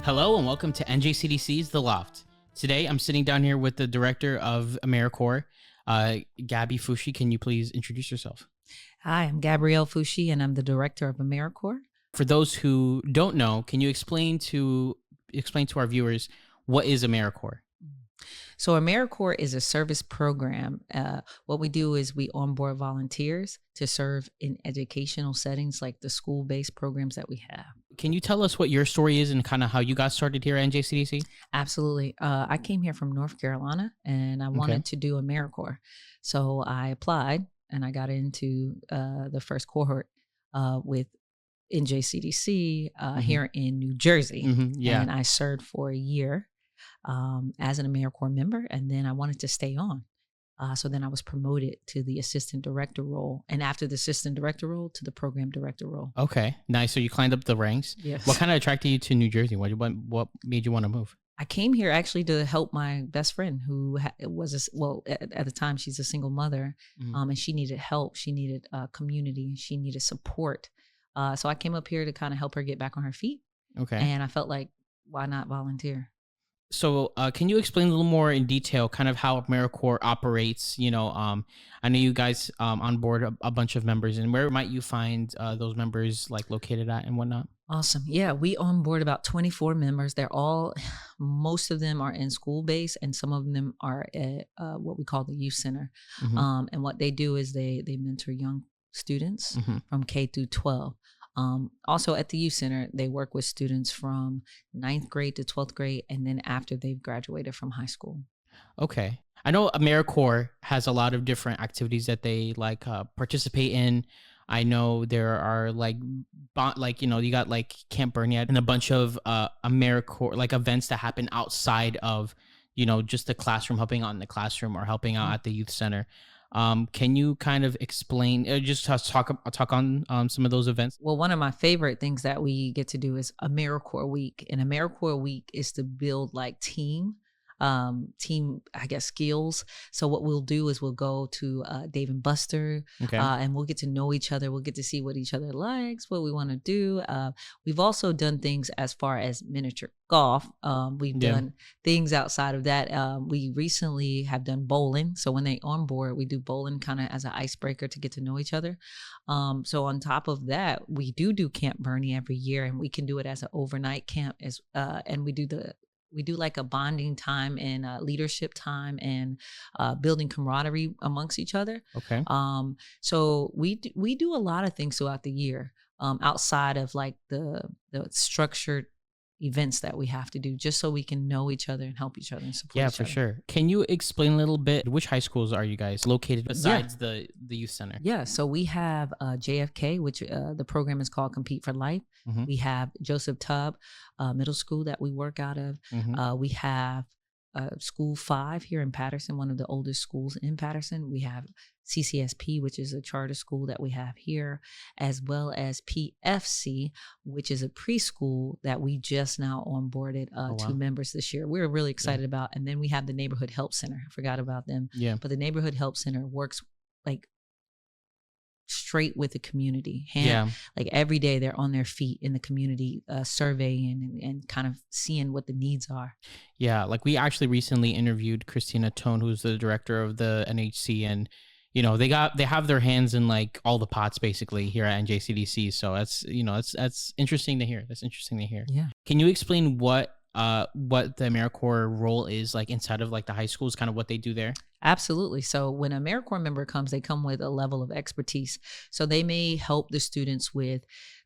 Hello and welcome to NJCDC's The Loft. Today I'm sitting down here with the director of AmeriCorps, Gabby Foushee. Can you please introduce yourself? Hi, I'm Gabrielle Foushee, and I'm the director of AmeriCorps. For those who don't know, can you explain to our viewers what is AmeriCorps? So AmeriCorps is a service program. What we do is we onboard volunteers to serve in educational settings like the school-based programs that we have. Can you tell us what your story is and kind of how you got started here at NJCDC? Absolutely. I came here from North Carolina, and I wanted to do AmeriCorps. So I applied, and I got into the first cohort with NJCDC here in New Jersey. And I served for a year as an AmeriCorps member, and then I wanted to stay on. So then I was promoted to the assistant director role, and after the assistant director role, to the program director role. Okay, nice. So you climbed up the ranks. Yes. What kind of attracted you to New Jersey? What made you want to move? I came here actually to help my best friend who was, at the time, she's a single mother, and she needed help. She needed community. She needed support. So I came up here to kind of help her get back on her feet. Okay. And I felt like, why not volunteer? So can you explain a little more in detail kind of how AmeriCorps operates? I know you guys onboard a bunch of members, and where might you find those members like located at and whatnot? Awesome. Yeah, we onboard about 24 members. Most of them are in school base, and some of them are at what we call the youth center. And what they do is they mentor young students from K through 12. Also at the youth center, they work with students from 9th grade to 12th grade, and then after they've graduated from high school. Okay. I know AmeriCorps has a lot of different activities that they participate in. I know there are you got like Camp Bernier and a bunch of AmeriCorps events that happen outside of, just the classroom, helping out in the classroom or helping out at the youth center. Can you kind of explain, just talk on some of those events? Well, one of my favorite things that we get to do is AmeriCorps Week. And AmeriCorps Week is to build team, skills. So what we'll do is we'll go to Dave and Buster, and we'll get to know each other. We'll get to see what each other likes, what we want to do. We've also done things as far as miniature golf. We've done things outside of that. We recently have done bowling. So when they onboard, we do bowling kind of as an icebreaker to get to know each other. So on top of that, we do Camp Bernie every year, and we can do it as an overnight camp and we do like a bonding time and leadership time and building camaraderie amongst each other. Okay. So we do a lot of things throughout the year outside of the structured events that we have to do, just so we can know each other and help each other and support each other. Yeah, for sure. Can you explain a little bit, which high schools are you guys located besides the youth center? Yeah, so we have JFK, which the program is called Compete for Life. We have Joseph Tubb Middle School that we work out of. We have School 5 here in Paterson, one of the oldest schools in Paterson. We have CCSP, which is a charter school that we have here, as well as PFC, which is a preschool that we just now onboarded 2 members this year. We're really excited about. And then we have the Neighborhood Help Center. I forgot about them. Yeah. But the Neighborhood Help Center works straight with the community. Every day they're on their feet in the community, surveying and kind of seeing what the needs are. Yeah, we actually recently interviewed Christina Tone, who's the director of the NHC, and they have their hands in all the pots basically here at NJCDC. So that's interesting to hear. Yeah. Can you explain what the AmeriCorps role is inside of the high schools, kind of what they do there? Absolutely. So when an AmeriCorps member comes, they come with a level of expertise. So they may help the students with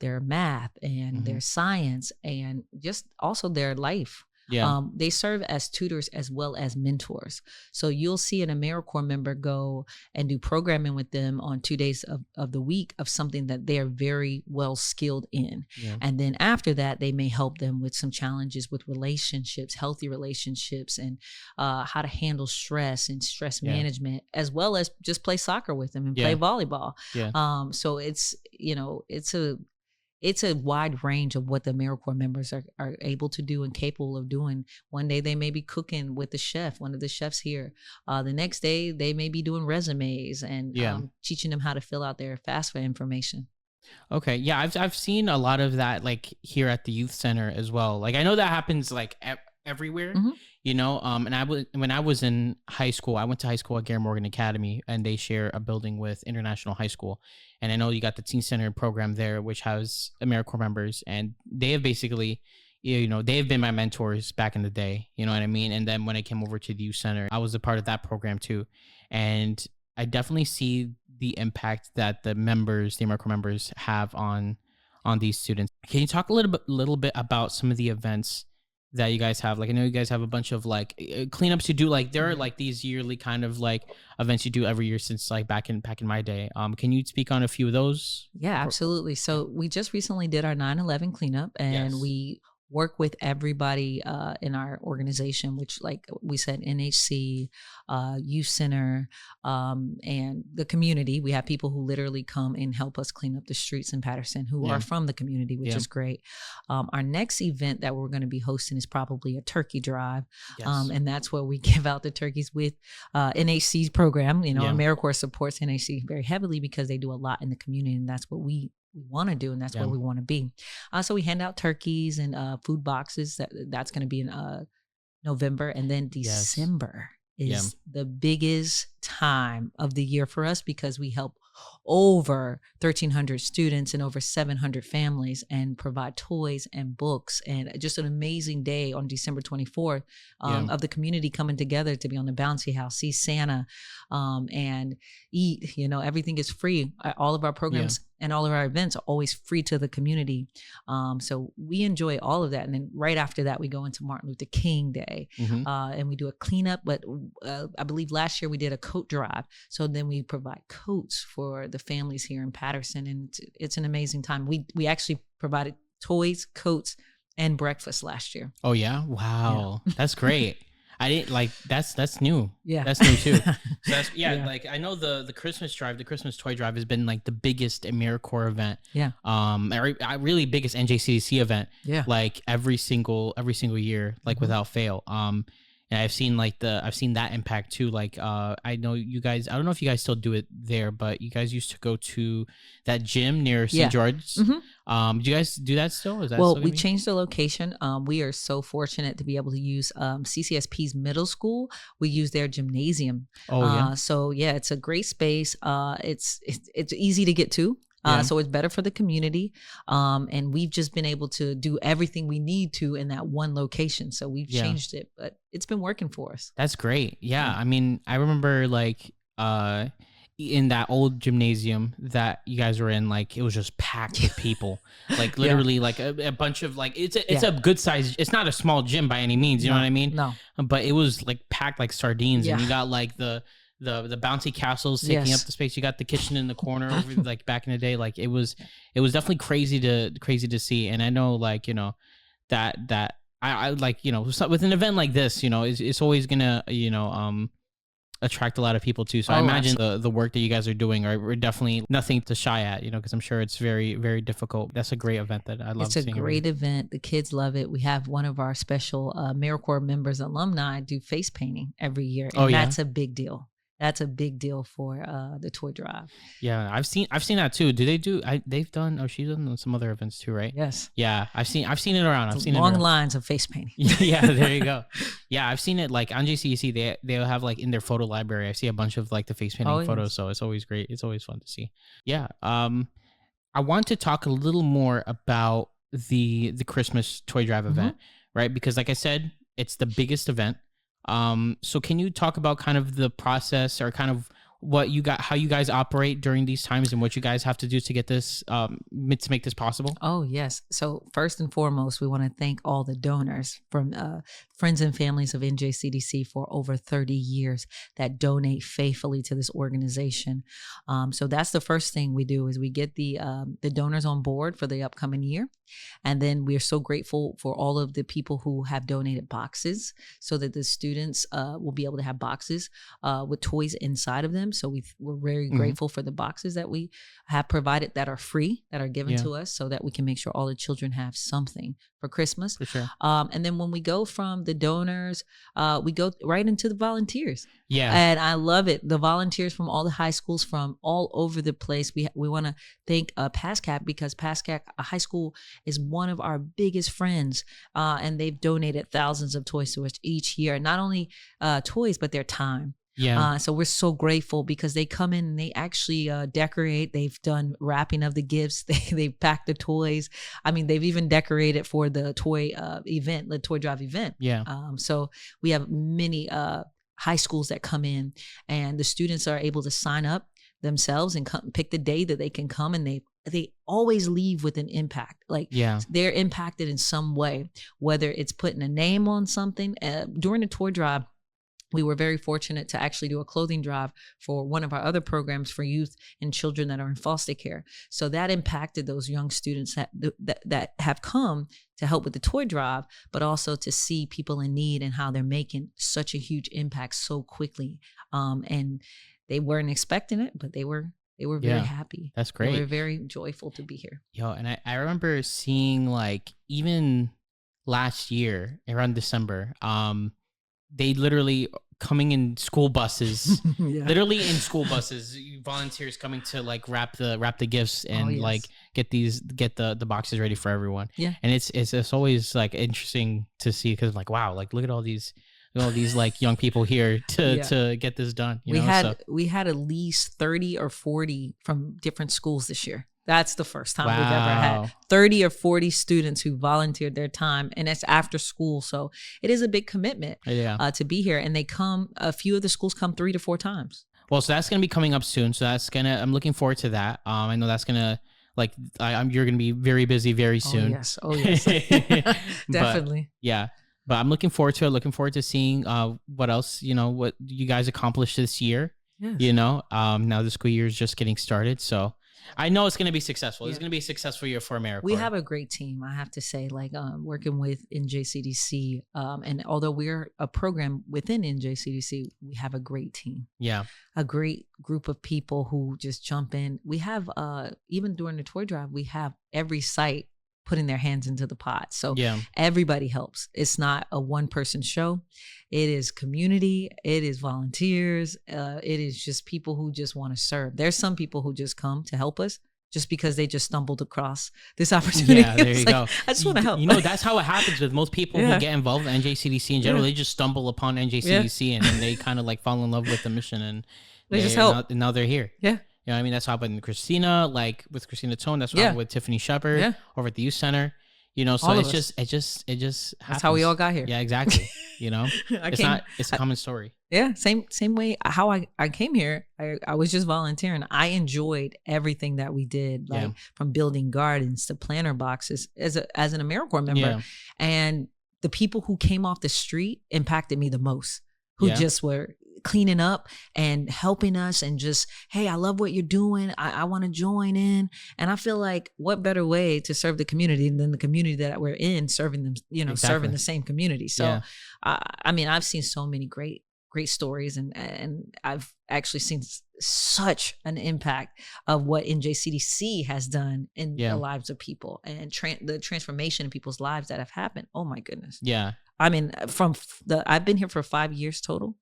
their math and their science and just also their life. Yeah. They serve as tutors as well as mentors. So you'll see an AmeriCorps member go and do programming with them on 2 days of the week of something that they're very well skilled in. Yeah. And then after that, they may help them with some challenges with relationships, healthy relationships, and how to handle stress and stress management, as well as just play soccer with them and play volleyball. Yeah. So it's a wide range of what the AmeriCorps members are able to do and capable of doing. One day they may be cooking with the chef, one of the chefs here. The next day they may be doing resumes and teaching them how to fill out their FAFSA information. Okay. Yeah, I've seen a lot of that like here at the youth center as well. Like I know that happens like everywhere, Hmm. and I was when I was in high school, I went to high school at Gary Morgan Academy, and they share a building with International High School. And I know you got the teen center program there, which has AmeriCorps members, and they have basically they have been my mentors back in the day, you know what I mean? And then when I came over to the youth center, I was a part of that program too. And I definitely see the impact that the members, the AmeriCorps members, have on these students. Can you talk a little bit about some of the events that you guys have? Like I know you guys have a bunch of like cleanups you do. Like there are like these yearly kind of like events you do every year since like back in my day. Can you speak on a few of those? Yeah, Or- absolutely. So we just recently did our 9/11 cleanup, and yes. we work with everybody in our organization, which, like we said, NHC, Youth Center, and the community. We have people who literally come and help us clean up the streets in Paterson who Yeah. are from the community, which Yeah. is great. Our next event that we're going to be hosting is probably a turkey drive. Yes. And that's where we give out the turkeys with NHC's program. Yeah. AmeriCorps supports NHC very heavily because they do a lot in the community, and that's what we want to do, and that's Yeah. where we want to be. So we hand out turkeys and food boxes. That's going to be in November, and then Yes. December Yeah. is the biggest time of the year for us because we help over 1,300 students and over 700 families and provide toys and books, and just an amazing day on December 24th Yeah. of the community coming together to be on the bouncy house, see Santa, and eat. Everything is free. All of our programs and all of our events are always free to the community. So we enjoy all of that. And then right after that, we go into Martin Luther King Day, Mhm. and we do a cleanup. But I believe last year we did a coat drive. So then we provide coats for the families here in Paterson, and it's an amazing time. We actually provided toys, coats, and breakfast last year. Oh yeah. Wow. That's great. I didn't like that's new. Yeah. That's new too. So that's Yeah. like I know the Christmas drive, the Christmas toy drive has been like the biggest AmeriCorps event. Yeah. Really biggest NJCDC event. Yeah. Like every single year, like Mhm. without fail. And I've seen that impact too. Like I know you guys, I don't know if you guys still do it there, but you guys used to go to that gym near Yeah. St. George's. Mhm. Do you guys do that still? Is that Well, still we gonna be? changed the location. We are so fortunate to be able to use CCSP's middle school. We use their gymnasium. Oh yeah. So yeah, it's a great space. It's easy to get to. Yeah. So it's better for the community. And we've just been able to do everything we need to in that one location. So we've Yeah. changed it, but it's been working for us. That's great. Yeah. Yeah. I mean, I remember like in that old gymnasium that you guys were in, like it was just packed with people. Like literally like a bunch of like it's Yeah. a good size, it's not a small gym by any means, you know No, what I mean? No. But it was like packed like sardines, and Yeah. you got like the bouncy castles taking Yes. up the space. You got the kitchen in the corner over like back in the day. Like it was definitely crazy to see. And I know like, that I like, with an event like this, it's always gonna, attract a lot of people too. So I Oh, imagine the work that you guys are doing are definitely nothing to shy at, because I'm sure it's very, very difficult. That's a great event that I love It's a seeing every great year. event. The kids love it. We have one of our special AmeriCorps members, alumni, do face painting every year, and Oh, yeah? that's a big deal. That's a big deal for the toy drive. Yeah, I've seen that too. They've done, she's done some other events too, right? Yes, Yeah, I've seen it around. I've seen it long around. lines of face painting. Yeah, there you go. Yeah, I've seen it like on JCDC. They'll have like in their photo library. I see a bunch of like the face painting Oh, photos, yes. so it's always great. It's always fun to see. Yeah. I want to talk a little more about the Christmas toy drive event, right? Because like I said, it's the biggest event. So can you talk about kind of the process or kind of how you guys operate during these times and what you guys have to do to get this, to make this possible? Oh, yes. So first and foremost, we want to thank all the donors from friends and families of NJCDC for over 30 years that donate faithfully to this organization. So that's the first thing we do is we get the donors on board for the upcoming year. And then we are so grateful for all of the people who have donated boxes so that the students will be able to have boxes with toys inside of them. So we're very grateful for the boxes that we have provided that are free, that are given to us, so that we can make sure all the children have something for Christmas. For sure. And then when we go from the donors, we go right into the volunteers. Yeah. And I love it. The volunteers from all the high schools from all over the place. We want to thank PASCAC, because PASCAC High School is one of our biggest friends. And they've donated thousands of toys to us each year. Not only toys, but their time. Yeah. So we're so grateful because they come in and they actually decorate. They've done wrapping of the gifts. They've packed the toys. I mean, they've even decorated for the toy event, the toy drive event. Yeah. So we have many high schools that come in, and the students are able to sign up themselves and come, pick the day that they can come, and they always leave with an impact. Like they're impacted in some way, whether it's putting a name on something. During the toy drive, we were very fortunate to actually do a clothing drive for one of our other programs for youth and children that are in foster care. So that impacted those young students that have come to help with the toy drive, but also to see people in need and how they're making such a huge impact so quickly. And they weren't expecting it, but they were very happy. That's great. They were very joyful to be here. And I remember seeing, like, even last year around December, they literally coming in school buses, literally in school buses, volunteers coming to like wrap the gifts and like get the boxes ready for everyone. Yeah. And it's always like interesting to see, because like, wow, like look at all these like young people here to get this done. We had at least 30 or 40 from different schools this year. That's the first time we've ever had 30 or 40 students who volunteered their time, and it's after school. So it is a big commitment to be here. And a few of the schools come 3 to 4 times. Well, so that's going to be coming up soon. So I'm looking forward to that. I know that's going to, like, you're going to be very busy very soon. Oh, yes. Definitely. But I'm looking forward to it. Looking forward to seeing what else, what you guys accomplished this year. Yes. Now the school year is just getting started. So I know it's going to be successful. It's going to be a successful year for AmeriCorps. We have a great team, I have to say, like working with NJCDC. And although we're a program within NJCDC, we have a great team. Yeah. A great group of people who just jump in. We have, even during the toy drive, we have every site putting their hands into the pot. So everybody helps. It's not a one-person show. It is community. It is volunteers. It is just people who just want to serve. There's some people who just come to help us just because they just stumbled across this opportunity. Yeah, there you go. I just want to help. That's how it happens with most people who get involved in NJCDC in general. They just stumble upon NJCDC and they kind of like fall in love with the mission, and they just help. Now they're here. Yeah. You know what I mean? That's what happened with Christina, like with Christina Tone. That's what happened with Tiffany Shepard over at the youth center. So it just happens. That's how we all got here. Yeah, exactly. It's a common story. Yeah. Same way how I came here. I was just volunteering. I enjoyed everything that we did, like from building gardens to planter boxes as an AmeriCorps member. Yeah. And the people who came off the street impacted me the most, who just were cleaning up and helping us and just, hey, I love what you're doing. I want to join in. And I feel like what better way to serve the community than the community that we're in, serving them, serving the same community. So, I've seen so many great stories, and I've actually seen such an impact of what NJCDC has done in the lives of people, and the transformation in people's lives that have happened. Oh my goodness. Yeah. I've been here for 5 years total.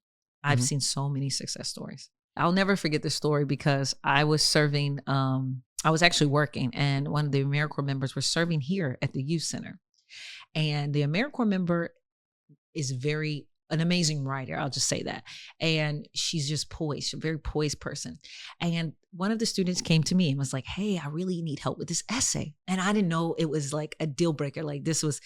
I've seen so many success stories. I'll never forget this story because I was serving, I was actually working, and one of the AmeriCorps members was serving here at the youth center. And the AmeriCorps member is an amazing writer. I'll just say that. And she's just poised. She's a very poised person. And one of the students came to me and was like, hey, I really need help with this essay. And I didn't know it was like a deal breaker. Like this was,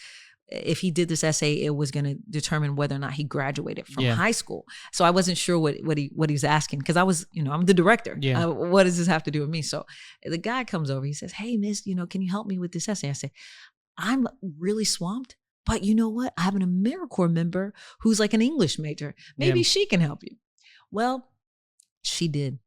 if he did this essay, it was going to determine whether or not he graduated from high school. So I wasn't sure what he was asking, because I was, I'm the director. Yeah. What does this have to do with me? So the guy comes over, he says, hey, miss, can you help me with this essay? I say, I'm really swamped, but you know what? I have an AmeriCorps member who's like an English major. Maybe she can help you. Well, she did,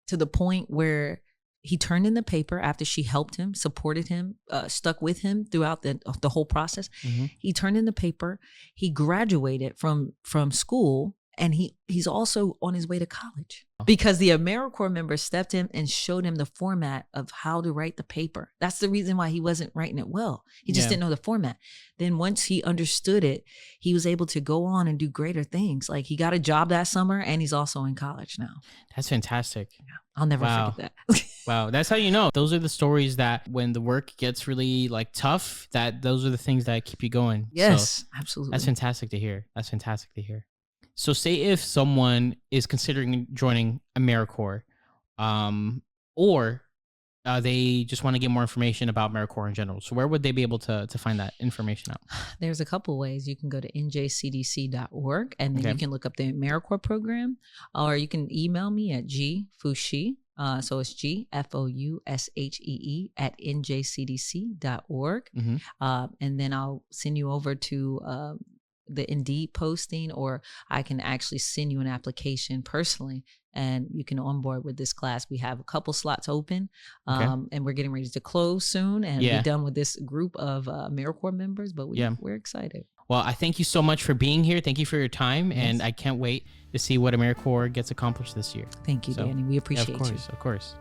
to the point where he turned in the paper after she helped him, supported him, stuck with him throughout the whole process. Mm-hmm. He turned in the paper. He graduated from school, and he's also on his way to college. because the AmeriCorps member stepped in and showed him the format of how to write the paper. That's the reason why he wasn't writing it well. He just didn't know the format. Then once he understood it, he was able to go on and do greater things. Like he got a job that summer and he's also in college now. That's fantastic. Yeah, I'll never forget that. Wow. That's how you know. Those are the stories that when the work gets really like tough, that those are the things that keep you going. Yes, so absolutely. That's fantastic to hear. That's fantastic to hear. So say if someone is considering joining AmeriCorps, or they just want to get more information about AmeriCorps in general. So where would they be able to find that information out? There's a couple ways. You can go to njcdc.org and then you can look up the AmeriCorps program, or you can email me at gfoushee. So it's GFOUSHEE at njcdc.org. And then I'll send you over to the Indeed posting, or I can actually send you an application personally and you can onboard with this class. We have a couple slots open, and we're getting ready to close soon and be done with this group of AmeriCorps members, but we're excited. Well, I thank you so much for being here. Thank you for your time. And I can't wait to see what AmeriCorps gets accomplished this year. Thank you, Danny. We appreciate you. Of course.